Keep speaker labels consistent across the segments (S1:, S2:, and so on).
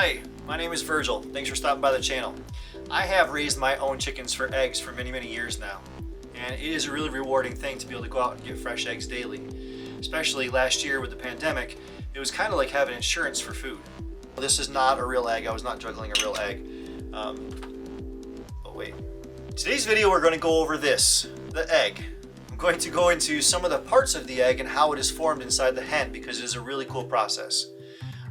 S1: Hi, my name is Virgil. Thanks for stopping by the channel. I have raised my own chickens for eggs for many years now, and it is a really rewarding thing to be able to go out and get fresh eggs daily. Especially last year with the pandemic, it was kind of like having insurance for food. This is not a real egg. I was not juggling a real egg. But wait. Today's video we're going to go over this, the egg. I'm going to go into some of the parts of the egg and how it is formed inside the hen because it is a really cool process.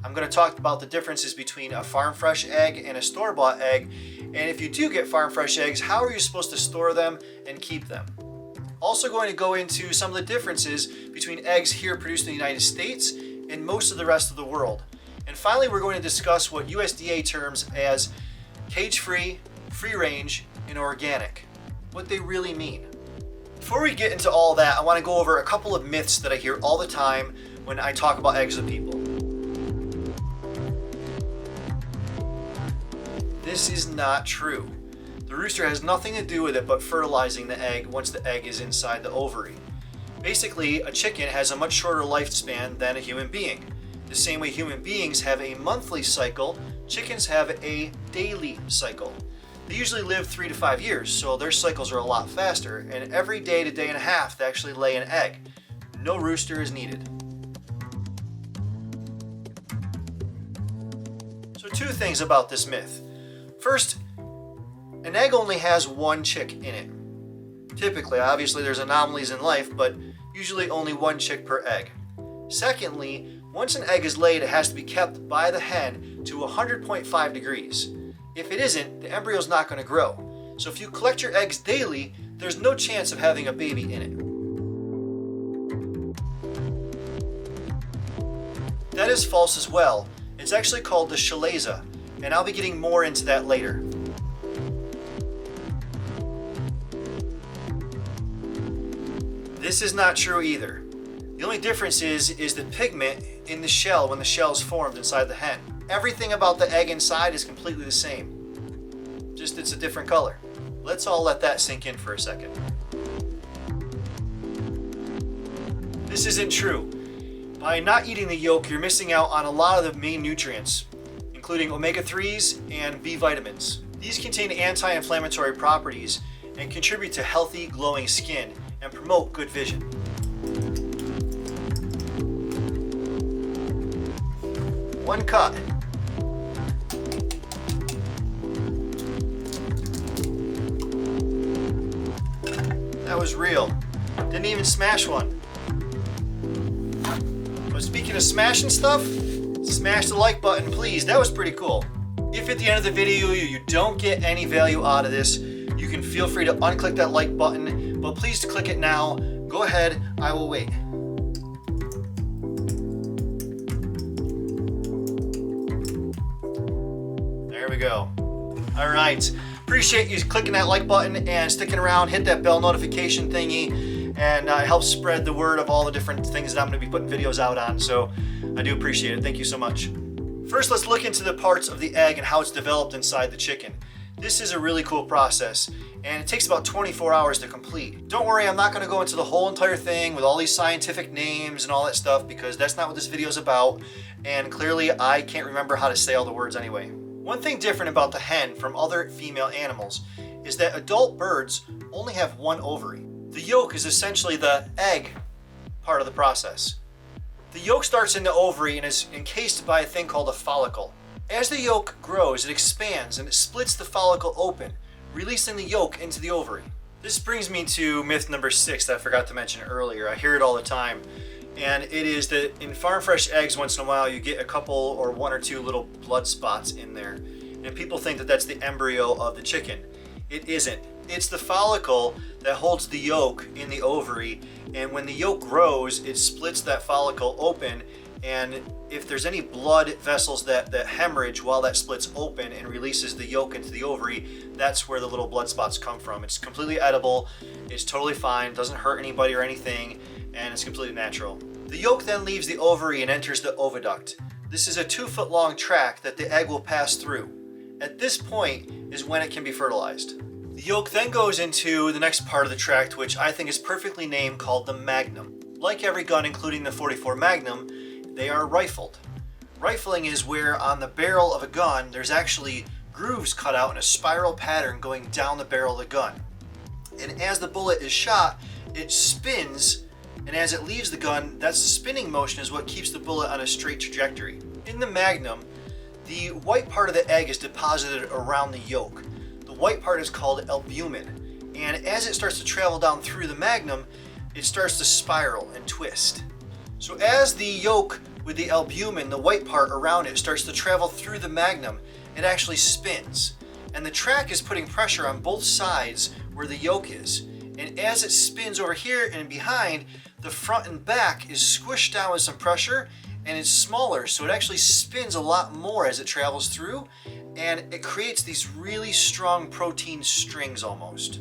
S1: I'm going to talk about the differences between a farm fresh egg and a store-bought egg, and if you do get farm fresh eggs, how are you supposed to store them and keep them? Also going to go into some of the differences between eggs here produced in the United States and most of the rest of the world. And finally, we're going to discuss what USDA terms as cage-free, free-range, and organic, what they really mean. Before we get into all that, I want to go over a couple of myths that I hear all the time when I talk about eggs with people. This is not true. The rooster has nothing to do with it but fertilizing the egg once the egg is inside the ovary. Basically, a chicken has a much shorter lifespan than a human being. The same way human beings have a monthly cycle, chickens have a daily cycle. They usually live 3 to 5 years, so their cycles are a lot faster, and every day to day and a half they actually lay an egg. No rooster is needed. So 2 things about this myth. First, an egg only has 1 chick in it. Typically, obviously there's anomalies in life, but usually only 1 chick per egg. Secondly, once an egg is laid, it has to be kept by the hen to 100.5 degrees. If it isn't, the embryo is not going to grow. So if you collect your eggs daily, there's no chance of having a baby in it. That is false as well. It's actually called the chalaza, and I'll be getting more into that later. This is not true either. The only difference is the pigment in the shell when the shell is formed inside the hen. Everything about the egg inside is completely the same. Just it's a different color. Let's all let that sink in for a second. This isn't true. By not eating the yolk, you're missing out on a lot of the main nutrients, including omega-3s and B vitamins. These contain anti-inflammatory properties and contribute to healthy, glowing skin and promote good vision. One cut. That was real. Didn't even smash one. But speaking of smashing stuff, smash the like button, please. That was pretty cool. If at the end of the video you don't get any value out of this, you can feel free to unclick that like button, but please click it now. Go ahead, I will wait. There we go. All right. Appreciate you clicking that like button and sticking around. Hit that bell notification thingy, and it helps spread the word of all the different things that I'm going to be putting videos out on. So I do appreciate it. Thank you so much. First, let's look into the parts of the egg and how it's developed inside the chicken. This is a really cool process, and it takes about 24 hours to complete. Don't worry, I'm not going to go into the whole entire thing with all these scientific names and all that stuff because that's not what this video is about, and clearly I can't remember how to say all the words anyway. One thing different about the hen from other female animals is that adult birds only have 1 ovary. The yolk is essentially the egg part of the process. The yolk starts in the ovary and is encased by a thing called a follicle. As the yolk grows, it expands and it splits the follicle open, releasing the yolk into the ovary. This brings me to myth number 6 that I forgot to mention earlier. I hear it all the time, and it is that in farm fresh eggs, once in a while you get a couple or 1 or 2 little blood spots in there, and people think that that's the embryo of the chicken. It isn't. It's the follicle that holds the yolk in the ovary, and when the yolk grows, it splits that follicle open, and if there's any blood vessels that hemorrhage while that splits open and releases the yolk into the ovary, that's where the little blood spots come from. It's completely edible, it's totally fine, doesn't hurt anybody or anything, and it's completely natural. The yolk then leaves the ovary and enters the oviduct. This is a 2-foot long tract that the egg will pass through. At this point is when it can be fertilized. The yolk then goes into the next part of the tract, which I think is perfectly named, called the magnum. Like every gun, including the .44 Magnum, they are rifled. Rifling is where on the barrel of a gun there's actually grooves cut out in a spiral pattern going down the barrel of the gun. And as the bullet is shot, it spins, and as it leaves the gun, that spinning motion is what keeps the bullet on a straight trajectory. In the Magnum, the white part of the egg is deposited around the yolk. The white part is called albumin, and as it starts to travel down through the Magnum, it starts to spiral and twist. So as the yolk with the albumin, the white part around it, starts to travel through the Magnum, it actually spins. And the track is putting pressure on both sides where the yolk is. And as it spins over here and behind, the front and back is squished down with some pressure, and it's smaller, so it actually spins a lot more as it travels through, and it creates these really strong protein strings almost.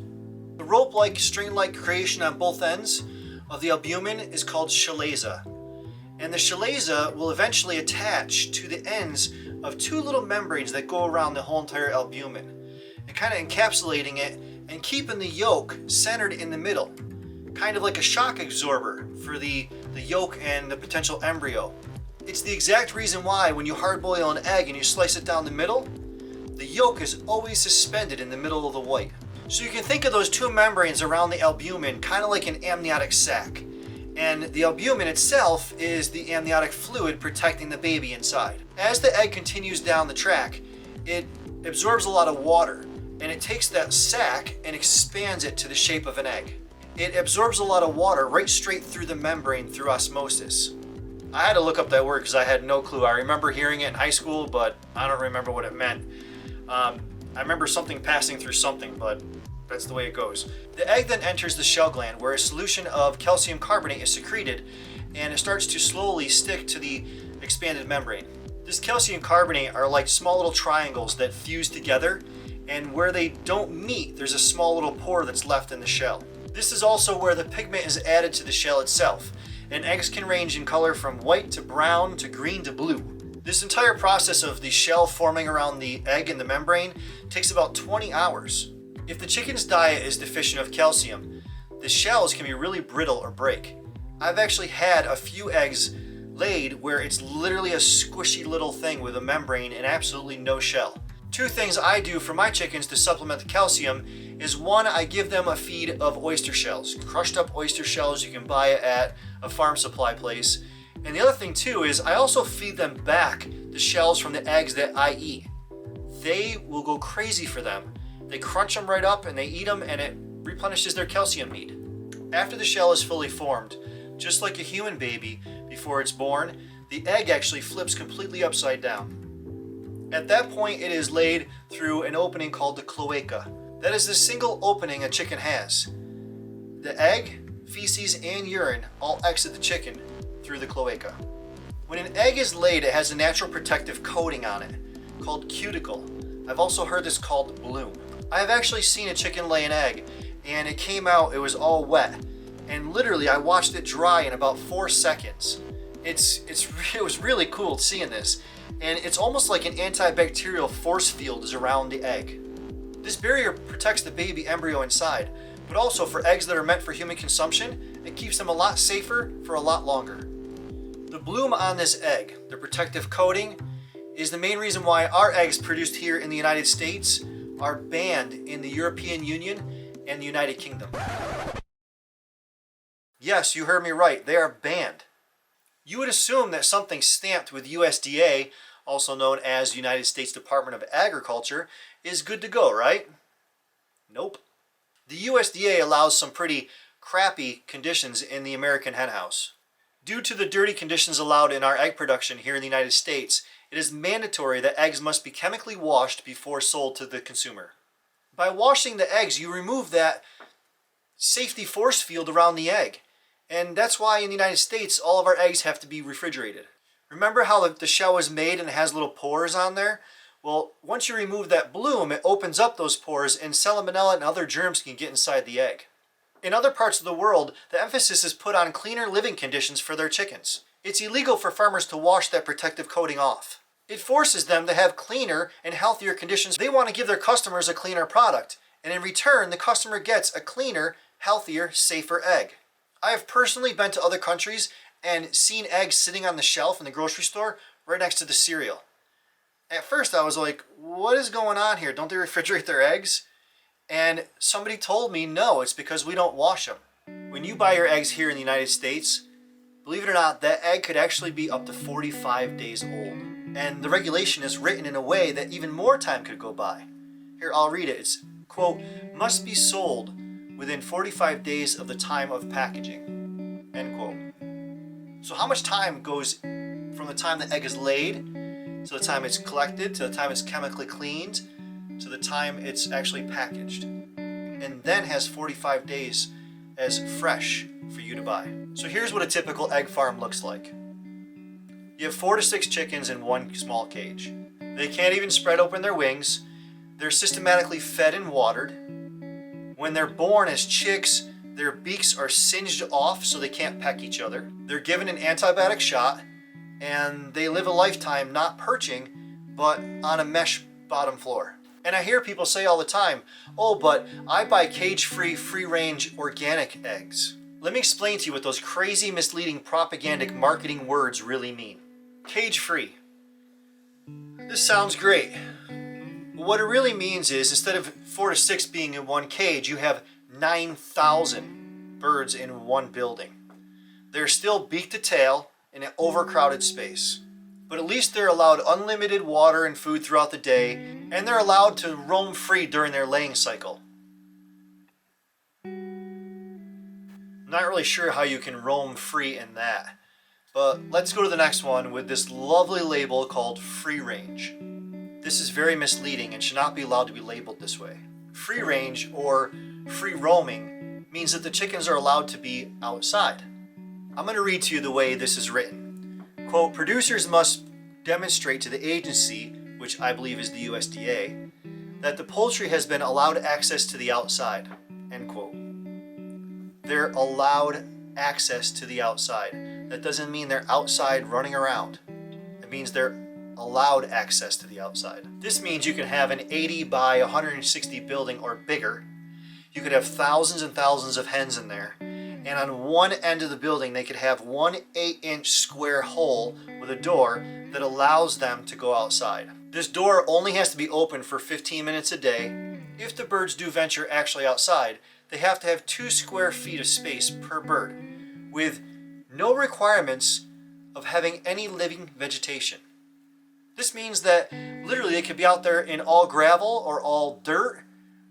S1: The rope-like, string-like creation on both ends of the albumin is called chalaza. And the chalaza will eventually attach to the ends of two little membranes that go around the whole entire albumin, and kind of encapsulating it and keeping the yolk centered in the middle, kind of like a shock absorber for the yolk and the potential embryo. It's the exact reason why when you hard boil an egg and you slice it down the middle, the yolk is always suspended in the middle of the white. So you can think of those two membranes around the albumin kind of like an amniotic sac. And the albumin itself is the amniotic fluid protecting the baby inside. As the egg continues down the track, it absorbs a lot of water, and it takes that sac and expands it to the shape of an egg. It absorbs a lot of water right straight through the membrane through osmosis. I had to look up that word because I had no clue. I remember hearing it in high school, but I don't remember what it meant. I remember something passing through something, but that's the way it goes. The egg then enters the shell gland where a solution of calcium carbonate is secreted, and it starts to slowly stick to the expanded membrane. This calcium carbonate are like small little triangles that fuse together, and where they don't meet, there's a small little pore that's left in the shell. This is also where the pigment is added to the shell itself, and eggs can range in color from white to brown to green to blue. This entire process of the shell forming around the egg and the membrane takes about 20 hours. If the chicken's diet is deficient of calcium, the shells can be really brittle or break. I've actually had a few eggs laid where it's literally a squishy little thing with a membrane and absolutely no shell. Two things I do for my chickens to supplement the calcium is one, I give them a feed of oyster shells, crushed up oyster shells you can buy at a farm supply place. And the other thing too is I also feed them back the shells from the eggs that I eat. They will go crazy for them. They crunch them right up and they eat them, and it replenishes their calcium need. After the shell is fully formed, just like a human baby before it's born, the egg actually flips completely upside down. At that point, it is laid through an opening called the cloaca. That is the single opening a chicken has. The egg, feces, and urine all exit the chicken through the cloaca. When an egg is laid, it has a natural protective coating on it called cuticle. I've also heard this called bloom. I have actually seen a chicken lay an egg, and it came out, it was all wet, and literally I watched it dry in about 4 seconds. It was really cool seeing this, and it's almost like an antibacterial force field is around the egg. This barrier protects the baby embryo inside, but also for eggs that are meant for human consumption, it keeps them a lot safer for a lot longer. The bloom on this egg, the protective coating, is the main reason why our eggs produced here in the United States are banned in the European Union and the United Kingdom. Yes, you heard me right, they are banned. You would assume that something stamped with USDA, also known as United States Department of Agriculture, is good to go, right? Nope. The USDA allows some pretty crappy conditions in the American henhouse. Due to the dirty conditions allowed in our egg production here in the United States, it is mandatory that eggs must be chemically washed before sold to the consumer. By washing the eggs, you remove that safety force field around the egg. And that's why in the United States, all of our eggs have to be refrigerated. Remember how the shell is made and it has little pores on there? Well, once you remove that bloom, it opens up those pores and salmonella and other germs can get inside the egg. In other parts of the world, the emphasis is put on cleaner living conditions for their chickens. It's illegal for farmers to wash that protective coating off. It forces them to have cleaner and healthier conditions. They want to give their customers a cleaner product, and in return, the customer gets a cleaner, healthier, safer egg. I have personally been to other countries and seen eggs sitting on the shelf in the grocery store right next to the cereal. At first I was like, what is going on here? Don't they refrigerate their eggs? And somebody told me, no, it's because we don't wash them. When you buy your eggs here in the United States, believe it or not, that egg could actually be up to 45 days old. And the regulation is written in a way that even more time could go by. Here, I'll read it. It's, quote, must be sold within 45 days of the time of packaging, end quote. So how much time goes from the time the egg is laid to the time it's collected, to the time it's chemically cleaned, to the time it's actually packaged, and then has 45 days as fresh for you to buy. So here's what a typical egg farm looks like. You have 4 to 6 chickens in one small cage. They can't even spread open their wings. They're systematically fed and watered. When they're born as chicks, their beaks are singed off so they can't peck each other. They're given an antibiotic shot, and they live a lifetime not perching, but on a mesh bottom floor. And I hear people say all the time, oh, but I buy cage-free, free-range organic eggs. Let me explain to you what those crazy, misleading, propagandic marketing words really mean. Cage-free. This sounds great. But what it really means is, instead of 4 to 6 being in one cage, you have 9,000 birds in one building. They're still beak to tail in an overcrowded space. But at least they're allowed unlimited water and food throughout the day, and they're allowed to roam free during their laying cycle. I'm not really sure how you can roam free in that. But let's go to the next one with this lovely label called free range. This is very misleading and should not be allowed to be labeled this way. Free range, or free roaming, means that the chickens are allowed to be outside. I'm going to read to you the way this is written. Quote, producers must demonstrate to the agency, which I believe is the USDA, that the poultry has been allowed access to the outside, end quote. They're allowed access to the outside. That doesn't mean they're outside running around. It means they're allowed access to the outside. This means you can have an 80 by 160 building or bigger. You could have thousands and thousands of hens in there. And on one end of the building, they could have one 8-inch square hole with a door that allows them to go outside. This door only has to be open for 15 minutes a day. If the birds do venture actually outside, they have to have 2 square feet of space per bird, with no requirements of having any living vegetation. This means that literally they could be out there in all gravel or all dirt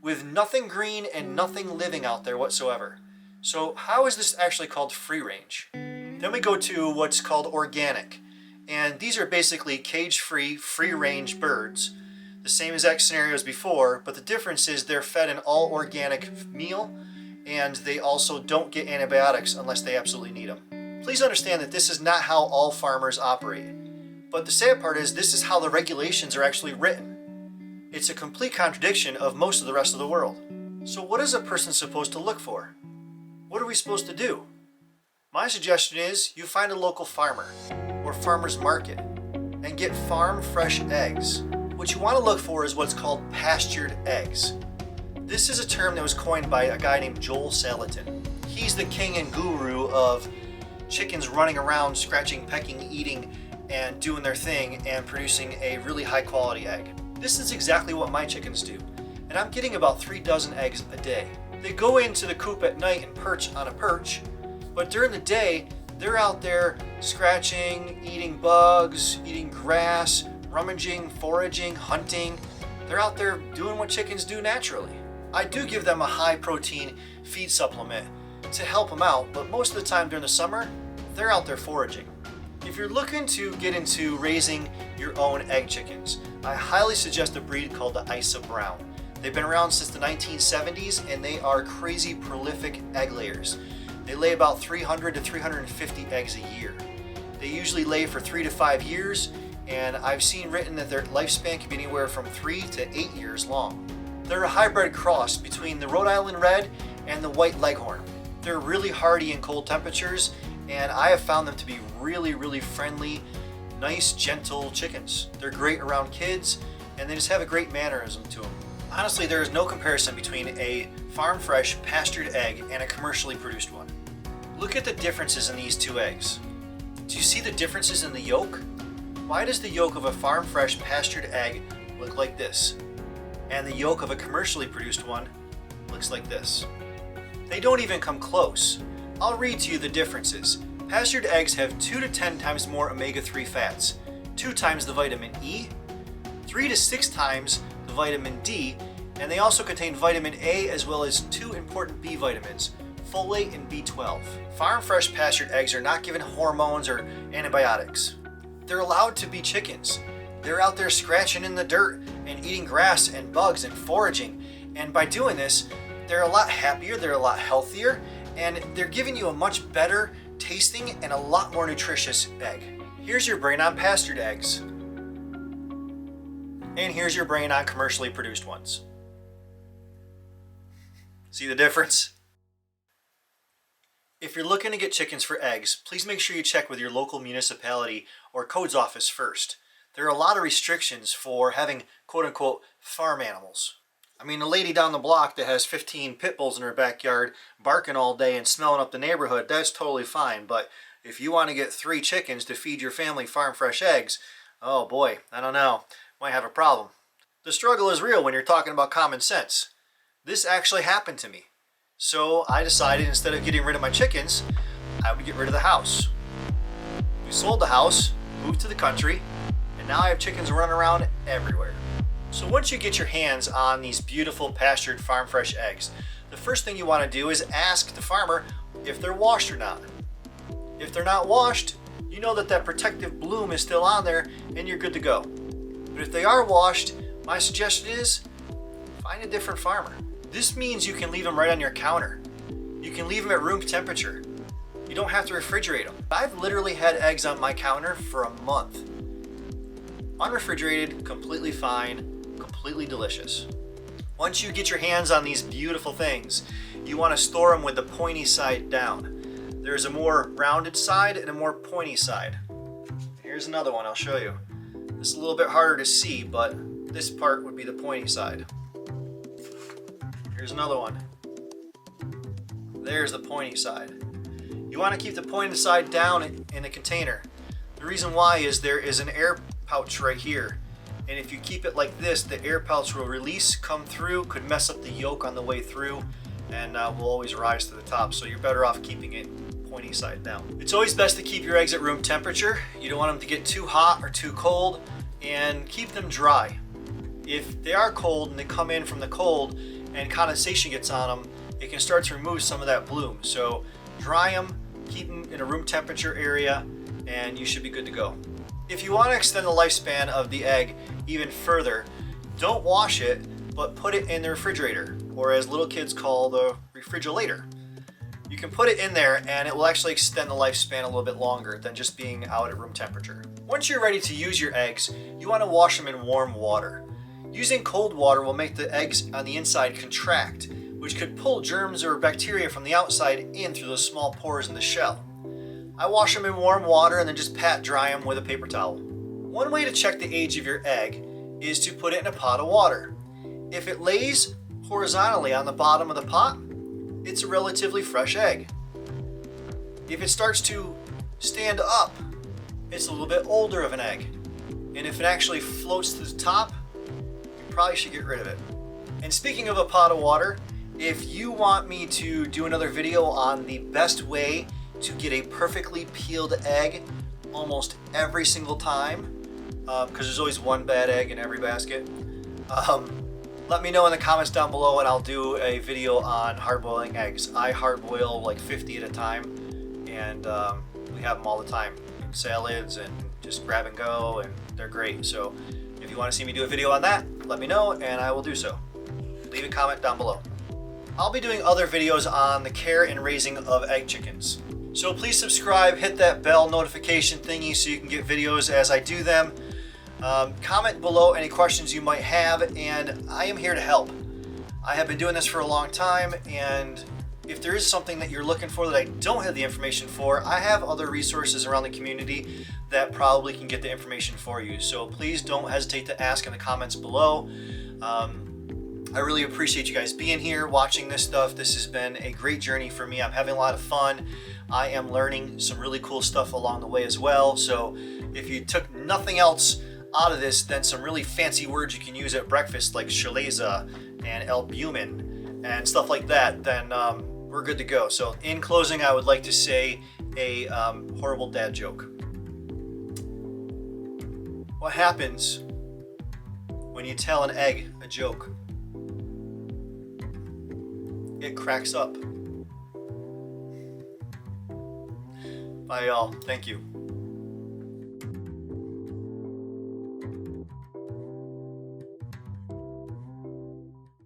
S1: with nothing green and nothing living out there whatsoever. So how is this actually called free range? Then we go to what's called organic. And these are basically cage-free, free-range birds. The same exact scenario as before, but the difference is they're fed an all-organic meal, and they also don't get antibiotics unless they absolutely need them. Please understand that this is not how all farmers operate. But the sad part is this is how the regulations are actually written. It's a complete contradiction of most of the rest of the world. So what is a person supposed to look for? What are we supposed to do? My suggestion is you find a local farmer or farmer's market and get farm fresh eggs. What you want to look for is what's called pastured eggs. This is a term that was coined by a guy named Joel Salatin. He's the king and guru of chickens running around, scratching, pecking, eating, and doing their thing and producing a really high quality egg. This is exactly what my chickens do, and I'm getting about 3 dozen eggs a day. They go into the coop at night and perch on a perch, but during the day, they're out there scratching, eating bugs, eating grass, rummaging, foraging, hunting. They're out there doing what chickens do naturally. I do give them a high protein feed supplement to help them out, but most of the time during the summer, they're out there foraging. If you're looking to get into raising your own egg chickens, I highly suggest a breed called the Isa Brown. They've been around since the 1970s and they are crazy prolific egg layers. They lay about 300 to 350 eggs a year. They usually lay for 3 to 5 years, and I've seen written that their lifespan can be anywhere from 3 to 8 years long. They're a hybrid cross between the Rhode Island Red and the White Leghorn. They're really hardy in cold temperatures, and I have found them to be really, really friendly, nice, gentle chickens. They're great around kids, and they just have a great mannerism to them. Honestly, there is no comparison between a farm fresh pastured egg and a commercially produced one. Look at the differences in these two eggs. Do you see the differences in the yolk? Why does the yolk of a farm fresh pastured egg look like this? And the yolk of a commercially produced one looks like this. They don't even come close. I'll read to you the differences. Pastured eggs have 2 to 10 times more omega-3 fats, 2 times the vitamin E, 3 to 6 times the vitamin D, and they also contain vitamin A as well as 2 important B vitamins, folate and B12. Farm fresh pastured eggs are not given hormones or antibiotics. They're allowed to be chickens. They're out there scratching in the dirt and eating grass and bugs and foraging. And by doing this, they're a lot happier, they're a lot healthier, and they're giving you a much better tasting and a lot more nutritious egg. Here's your brain on pastured eggs. And here's your brain on commercially produced ones. See the difference? If you're looking to get chickens for eggs, please make sure you check with your local municipality or codes office first. There are a lot of restrictions for having quote-unquote farm animals. I mean, the lady down the block that has 15 pit bulls in her backyard barking all day and smelling up the neighborhood, that's totally fine. But if you want to get 3 chickens to feed your family farm fresh eggs, oh boy, I don't know, might have a problem. The struggle is real when you're talking about common sense. This actually happened to me. So I decided instead of getting rid of my chickens, I would get rid of the house. We sold the house, moved to the country, and now I have chickens running around everywhere. So once you get your hands on these beautiful pastured farm fresh eggs, the first thing you want to do is ask the farmer if they're washed or not. If they're not washed, you know that protective bloom is still on there and you're good to go. But if they are washed, my suggestion is find a different farmer. This means you can leave them right on your counter. You can leave them at room temperature. You don't have to refrigerate them. I've literally had eggs on my counter for a month. Unrefrigerated, completely fine, completely delicious. Once you get your hands on these beautiful things, you want to store them with the pointy side down. There's a more rounded side and a more pointy side. Here's another one I'll show you. This is a little bit harder to see, but this part would be the pointy side. Here's another one. There's the pointy side. You want to keep the pointed side down in the container. The reason why is there is an air pouch right here. And if you keep it like this, the air pouch will release, come through, could mess up the yolk on the way through, and will always rise to the top. So you're better off keeping it pointy side down. It's always best to keep your eggs at room temperature. You don't want them to get too hot or too cold, and keep them dry. If they are cold and they come in from the cold and condensation gets on them, it can start to remove some of that bloom. So dry them, keep them in a room temperature area, and you should be good to go. If you want to extend the lifespan of the egg even further, don't wash it, but put it in the refrigerator, or as little kids call the refrigerator. You can put it in there and it will actually extend the lifespan a little bit longer than just being out at room temperature. Once you're ready to use your eggs, you want to wash them in warm water. Using cold water will make the eggs on the inside contract, which could pull germs or bacteria from the outside in through those small pores in the shell. I wash them in warm water and then just pat dry them with a paper towel. One way to check the age of your egg is to put it in a pot of water. If it lays horizontally on the bottom of the pot, it's a relatively fresh egg. If it starts to stand up, it's a little bit older of an egg. And if it actually floats to the top, you probably should get rid of it. And speaking of a pot of water, if you want me to do another video on the best way to get a perfectly peeled egg almost every single time, because there's always one bad egg in every basket, let me know in the comments down below and I'll do a video on hard boiling eggs. I hard boil like 50 at a time, and we have them all the time in salads and just grab and go, and they're great. So if you want to see me do a video on that, let me know and I will do so. Leave a comment down below. I'll be doing other videos on the care and raising of egg chickens. So please subscribe, hit that bell notification thingy so you can get videos as I do them. Comment below any questions you might have, and I am here to help. I have been doing this for a long time, and if there is something that you're looking for that I don't have the information for, I have other resources around the community that probably can get the information for you. So please don't hesitate to ask in the comments below. I really appreciate you guys being here, watching this stuff. This has been a great journey for me. I'm having a lot of fun. I am learning some really cool stuff along the way as well. So if you took nothing else out of this than some really fancy words you can use at breakfast like chaleza and albumin and stuff like that, then we're good to go. So in closing, I would like to say a horrible dad joke. What happens when you tell an egg a joke? It cracks up. Bye, y'all. Thank you.